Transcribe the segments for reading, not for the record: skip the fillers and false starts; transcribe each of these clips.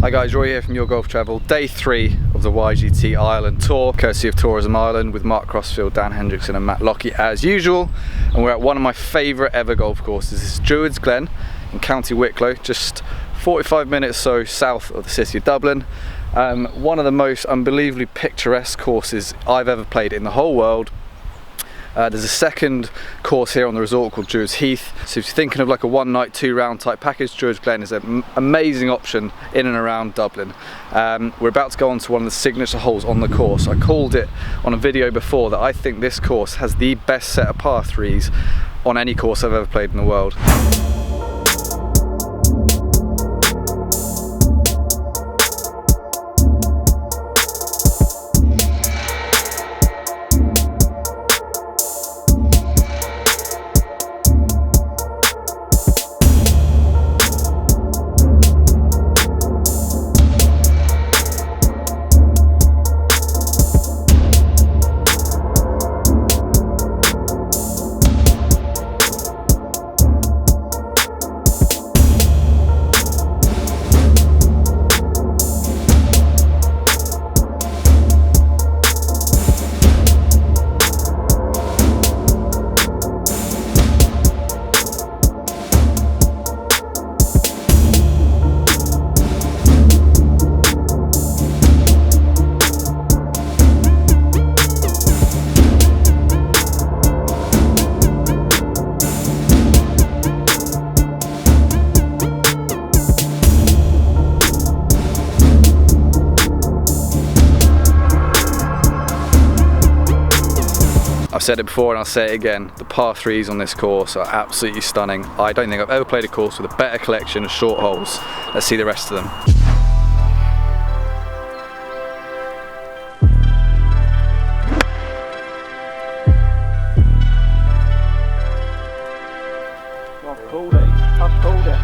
Hi guys, Rory here from Your Golf Travel. Day 3 of the YGT Ireland Tour, courtesy of Tourism Ireland, with Mark Crossfield, Dan Hendriksen and Matt Lockey as usual. And we're at one of my favourite ever golf courses. This is Druids Glen in County Wicklow, just 45 minutes so south of the city of Dublin. One of the most unbelievably picturesque courses I've ever played in the whole world. There's a second course here on the resort called Druids Heath, so if you're thinking of like a one night, 2 round type package, Druids Glen is an amazing option in and around Dublin. We're about to go on to one of the signature holes on the course. I called it on a video before that I think this course has the best set of par 3s on any course I've ever played in the world. I've said it before and I'll say it again, the par 3s on this course are absolutely stunning. I don't think I've ever played a course with a better collection of short holes. Let's see the rest of them. I've called it. I've called it.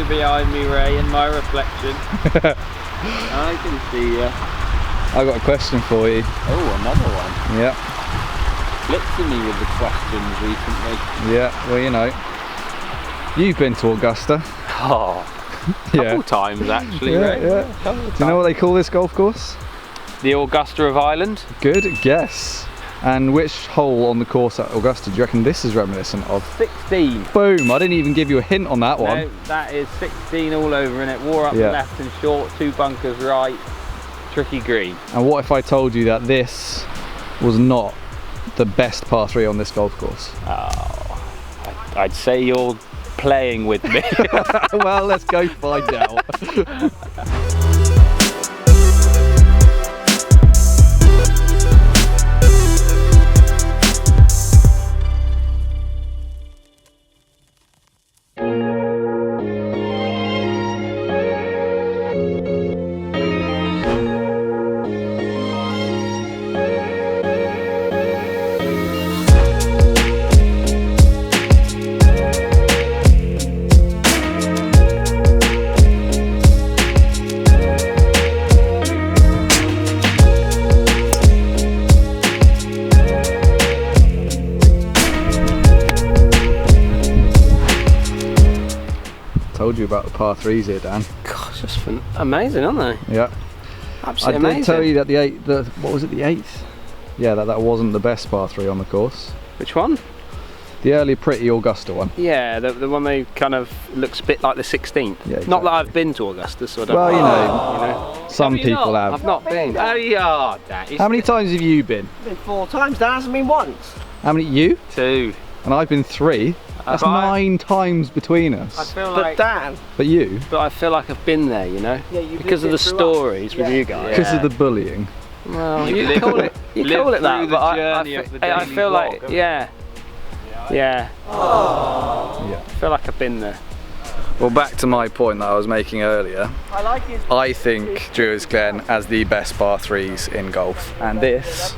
Behind me, Ray, in my reflection. I can see you. I've got a question for you. Oh, another one. Yeah. Blitzing me with the questions recently. Yeah, well, you know. You've been to Augusta. Oh, couple times actually, Ray. Yeah. Do you know what they call this golf course? The Augusta of Ireland. Good guess. And which hole on the course at Augusta do you reckon this is reminiscent of? 16. Boom! I didn't even give you a hint on that one. No, that is 16 all over, and it wore up Yeah. left and short, 2 bunkers right, tricky green. And what if I told you that this was not the best par 3 on this golf course? Oh, I'd say you're playing with me. Well, let's go find out. Told you about the par 3s here, Dan. Gosh, that's amazing, aren't they? Yeah. Absolutely amazing. I did tell you that what was it, the 8th? Yeah, that wasn't the best par 3 on the course. Which one? The early pretty Augusta one. Yeah, the one that kind of looks a bit like the 16th. Yeah, exactly. Not that I've been to Augusta, so I don't well, know. you know, some people have. I've not been. Oh, yeah, Dad. How many times have you been? Been 4 times, that hasn't been once. How many? You? 2. And I've been 3. That's 9 times between us. I feel But like, Dan, But you? but I feel like I've been there, you know, yeah, you because of the stories with you guys. Because of the bullying. Well, You you live- call it live that, through but the journey of the I daily feel walk, like, haven't you? yeah, Yeah. Yeah. I feel like I've been there. Well, back to my point that I was making earlier. I like it. I think Druids Glen has the best par 3s in golf, and this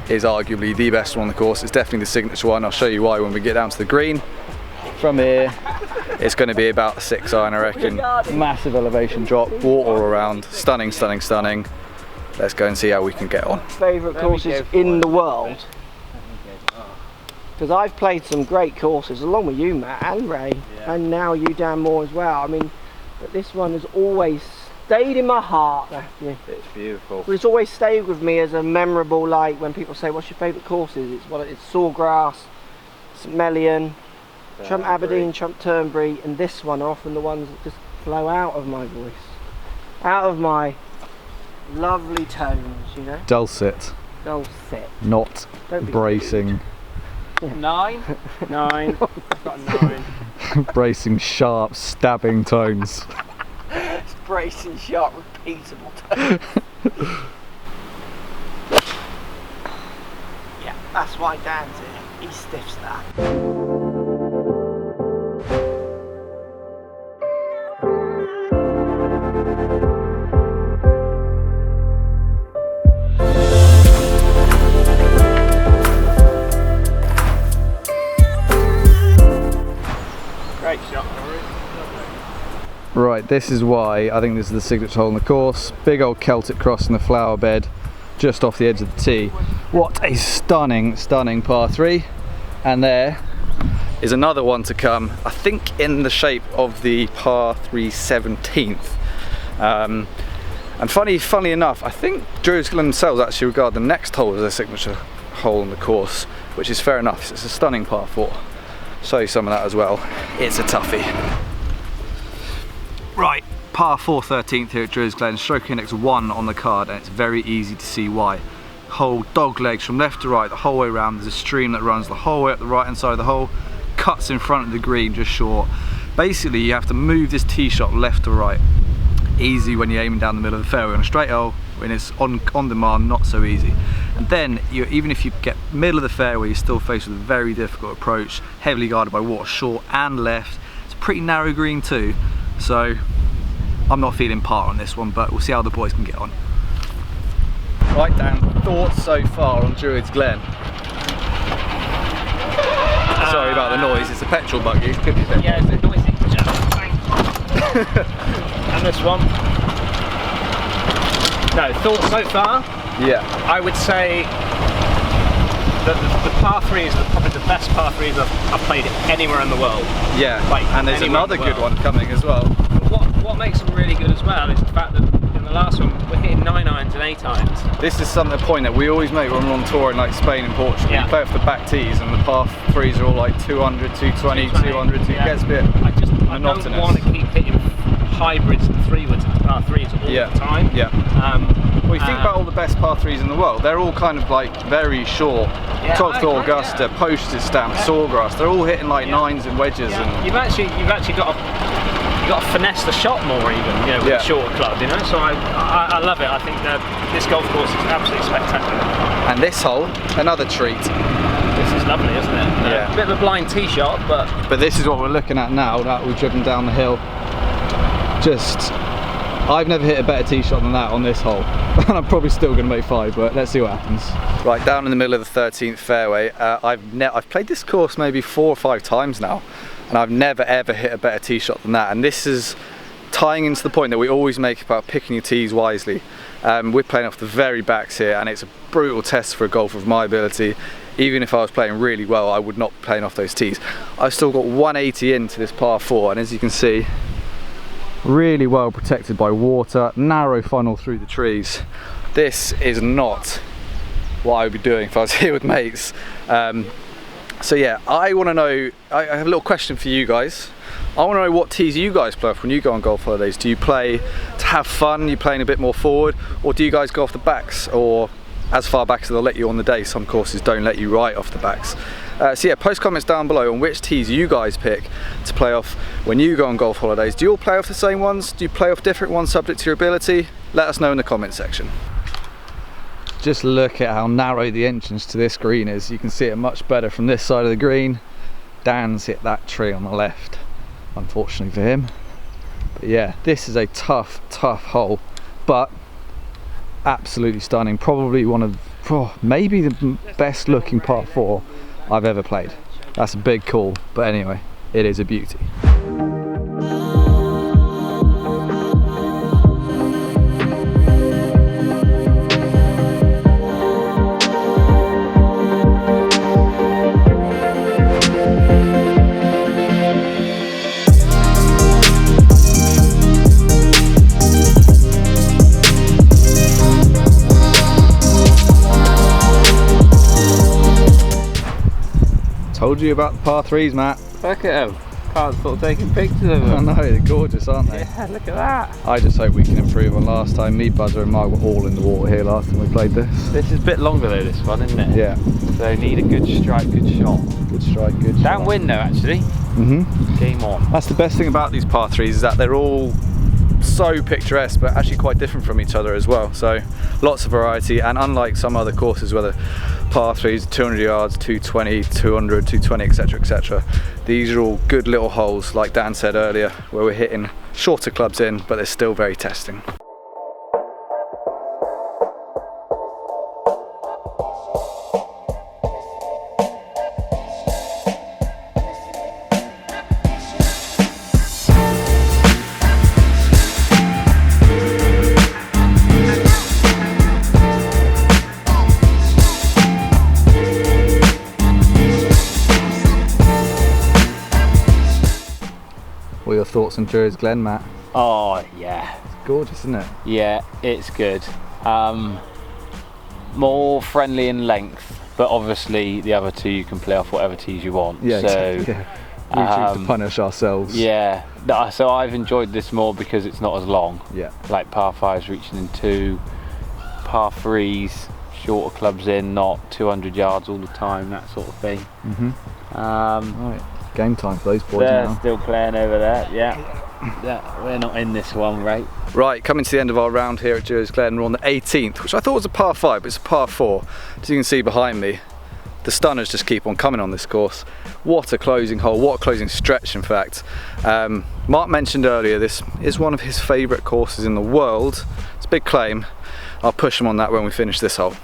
is arguably the best one on the course. It's definitely the signature one. I'll show you why when we get down to the green. From here, it's going to be about a 6-iron, I reckon. Massive elevation drop, water all around, stunning, stunning, stunning. Let's go and see how we can get on. Favourite courses in the world. Because I've played some great courses along with you, Matt, and Ray, and now you, Dan Moore, as well. I mean, but this one has always stayed in my heart. It's beautiful. But it's always stayed with me as a memorable, like when people say, "What's your favourite courses?" It's Sawgrass, St Melian, Trump Aberdeen, Trump Turnberry, and this one are often the ones that just flow out of my voice, out of my lovely tones, you know. Dulcet, Dulcet. not Don't be bracing. 9. 9. I've got a 9. Bracing, sharp, stabbing tones. It's bracing, sharp, repeatable tones. Yeah, that's why Dan's here. He stiffs that. Great shot, Rory. Right, this is why I think this is the signature hole in the course. Big old Celtic cross in the flower bed, just off the edge of the tee. What a stunning, stunning par 3. And there is another one to come, I think in the shape of the par 3 17th. And funny enough, I think Druids Glen themselves actually regard the next hole as their signature hole in the course, which is fair enough. It's a stunning par 4. Show you some of that as well. It's a toughie. Right, par 4 13th here at Druids Glen, stroke index 1 on the card, and it's very easy to see why. Hole dog legs from left to right the whole way around. There's a stream that runs the whole way up the right hand side of the hole, cuts in front of the green just short. Basically you have to move this tee shot left to right. Easy when you're aiming down the middle of the fairway on a straight hole. When it's on demand, not so easy. And then even if you get middle of the fairway, you're still faced with a very difficult approach, heavily guarded by water short and left. It's a pretty narrow green too, so I'm not feeling par on this one, but we'll see how the boys can get on. Right, Dan, thoughts so far on Druids Glen? Sorry about the noise, it's a petrol buggy. It could be a bit Yeah, it's a noisy. And this one. No, thoughts so far? Yeah. I would say that the par 3s are probably the best par 3s I've played anywhere in the world. Yeah, Like, and there's anywhere in another the good world. one coming as well. What makes them really good as well is the fact that in the last one we're hitting 9 irons and 8 irons. This is something, a point that we always make when we're on tour in like Spain and Portugal. Yeah. You play off the back tees and the par 3s are all like 200, 220, 200, it yeah. gets a bit I monotonous. don't want to keep hitting hybrids and 3-woods and par 3s all the time. Yeah. Well, you think about all the best par 3s in the world, they're all kind of like very short. Yeah, 12th I agree, Augusta, postage stamp, Sawgrass, they're all hitting like 9s and wedges. Yeah. And You've actually got to finesse the shot more even, you know, with a shorter club, you know. So I love it. I think that this golf course is absolutely spectacular. And this hole, another treat. This is lovely, isn't it? Yeah. A bit of a blind tee shot, but this is what we're looking at now that we've driven down the hill. I've never hit a better tee shot than that on this hole. And I'm probably still going to make 5, but let's see what happens. Right, down in the middle of the 13th fairway, I've played this course maybe 4 or 5 times now, and I've never ever hit a better tee shot than that. And this is tying into the point that we always make about picking your tees wisely. We're playing off the very backs here, and it's a brutal test for a golfer of my ability. Even if I was playing really well, I would not be playing off those tees. I've still got 180 into this par 4, and as you can see, really well protected by water, narrow funnel through the trees. This is not what I would be doing if I was here with mates. So yeah, I want to know, I have a little question for you guys. I want to know what tees you guys play off when you go on golf holidays. Do you play to have fun, you playing a bit more forward, or do you guys go off the backs, or as far back as they'll let you on the day? Some courses don't let you right off the backs. So yeah, post comments down below on which tees you guys pick to play off when you go on golf holidays. Do you all play off the same ones? Do you play off different ones subject to your ability? Let us know in the comment section. Just look at how narrow the entrance to this green is. You can see it much better from this side of the green. Dan's hit that tree on the left, unfortunately for him. But yeah, this is a tough hole, but absolutely stunning. Probably one of, maybe the best looking par 4 I've ever played. That's a big call, but anyway, it is a beauty. Told you about the par 3s, Matt. Look at them. Can't stop taking pictures of them. I know, they're gorgeous, aren't they? Yeah, look at that. I just hope we can improve on last time. Me, Buzzer and Mark were all in the water here last time we played this. This is a bit longer though, this one, isn't it? Yeah. So need a good strike, good shot. Good strike, good shot. Downwind though, actually. Game on. That's the best thing about these par 3s, is that they're all so picturesque but actually quite different from each other as well. So lots of variety, and unlike some other courses where the par 3s 200 yards, 220, 200, 220, etc, etc, these are all good little holes, like Dan said earlier, where we're hitting shorter clubs in, but they're still very testing. What are your thoughts on Druids Glen, Matt? Oh yeah. It's gorgeous, isn't it? Yeah, it's good. More friendly in length, but obviously the other two you can play off whatever tees you want. Yeah, so, exactly. Yeah. We choose to punish ourselves. Yeah, so I've enjoyed this more because it's not as long. Yeah. Like par 5s reaching in 2, par 3s, shorter clubs in, not 200 yards all the time, that sort of thing. Right. Game time for those boys they're now. still playing over there, yeah. We're not in this one, right? Right, coming to the end of our round here at Druids Glen. We're on the 18th, which I thought was a par 5, but it's a par 4. As you can see behind me, the stunners just keep on coming on this course. What a closing hole, what a closing stretch in fact. Mark mentioned earlier this is one of his favourite courses in the world. It's a big claim. I'll push him on that when we finish this hole.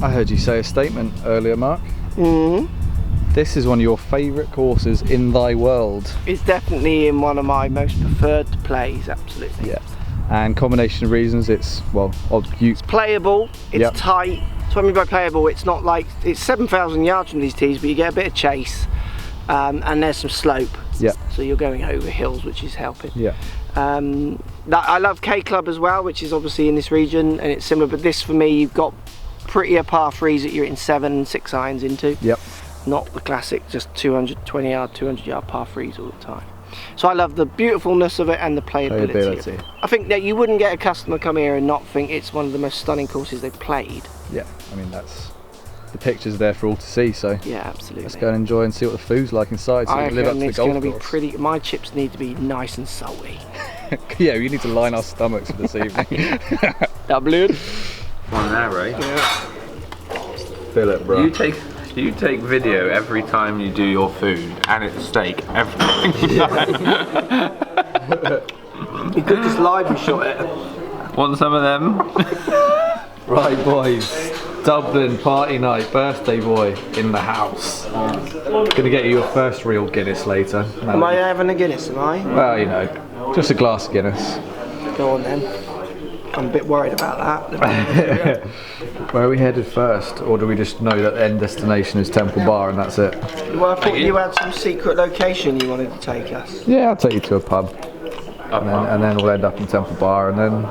I heard you say a statement earlier, Mark. This is one of your favourite courses in thy world. It's definitely in one of my most preferred plays, absolutely. Yeah. And combination of reasons, it's, well, it's playable, it's tight. So what I mean by playable, it's not like, it's 7,000 yards from these tees, but you get a bit of chase, and there's some slope. Yeah. So you're going over hills, which is helping. Yeah. I love K Club as well, which is obviously in this region, and it's similar, but this for me, you've got prettier par 3s that you're hitting 7 and 6 irons into. Yep. Not the classic just 220 yard, 200 yard par 3s all the time. So I love the beautifulness of it and the playability. Of it. I think that you wouldn't get a customer come here and not think it's one of the most stunning courses they've played. Yeah, I mean that's, the picture's there for all to see, so yeah, absolutely. Let's go and enjoy and see what the food's like inside, so we can live up to the golf course. It's going to be pretty, my chips need to be nice and salty. Yeah, we need to line our stomachs for this evening. Dublin. One there, right? Yeah. Fill it, bro. You take video every time you do your food, and it's steak everything. You could just live and shot it. Want some of them? Right, boys. Dublin party night, birthday boy in the house. Gonna get you your first real Guinness later. Am I having a Guinness, am I? Well, you know, just a glass of Guinness. Go on then. I'm a bit worried about that. Where are we headed first, or do we just know that the end destination is Temple Bar and that's it? Well, I thought you had some secret location you wanted to take us. Yeah, I'll take you to a pub. And then we'll end up in Temple Bar and then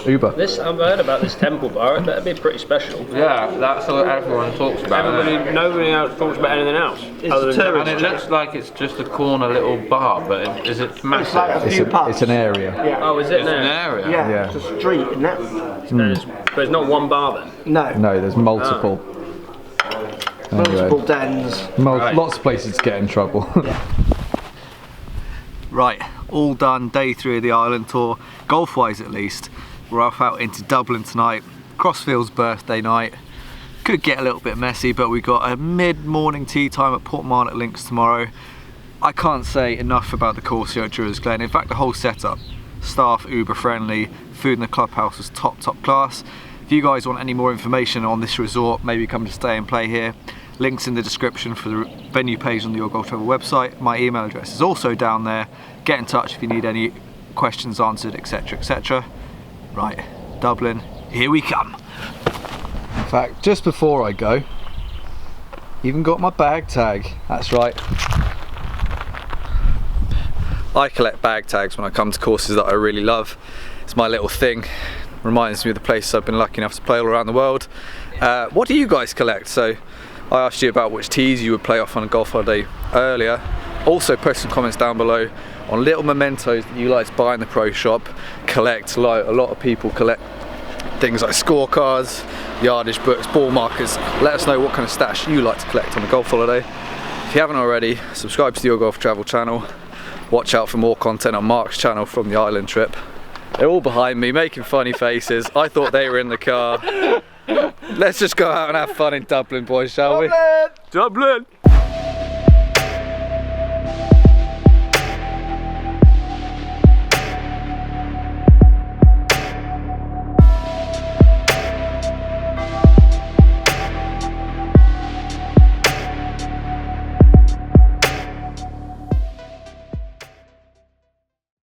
Uber. I've heard about this temple bar. It better be pretty special. Yeah, that's what everyone talks about. Nobody else talks about anything else. And it looks like it's just a corner little bar, but is it massive? It's like a few pubs. It's an area. Yeah. Oh, is it It's an area. Yeah, it's a street, isn't it? But it's not one bar then? No. No, there's multiple. Multiple dens. Lots of places to get in trouble. Right, all done, day 3 of the island tour, golf-wise at least. We're off out into Dublin tonight, Crossfield's birthday night. Could get a little bit messy, but we've got a mid-morning tea time at Portmarnock Links tomorrow. I can't say enough about the course here at Druids Glen. In fact, the whole setup, staff uber friendly, food in the clubhouse was top class. If you guys want any more information on this resort, maybe come to stay and play here. Links in the description for the venue page on the Your Golf Travel website. My email address is also down there. Get in touch if you need any questions answered, etc, etc. Right, Dublin, here we come. In fact, just before I go, even got my bag tag. That's right. I collect bag tags when I come to courses that I really love. It's my little thing. Reminds me of the places I've been lucky enough to play all around the world. What do you guys collect? So I asked you about which tees you would play off on a golf holiday earlier. Also post some comments down below on little mementos that you like to buy in the pro shop. Collect, like a lot of people collect things like scorecards, yardage books, ball markers. Let us know what kind of stash you like to collect on a golf holiday. If you haven't already, subscribe to the Your Golf Travel channel. Watch out for more content on Mark's channel from the island trip. They're all behind me making funny faces. I thought they were in the car. Let's just go out and have fun in Dublin, boys, shall we? Dublin!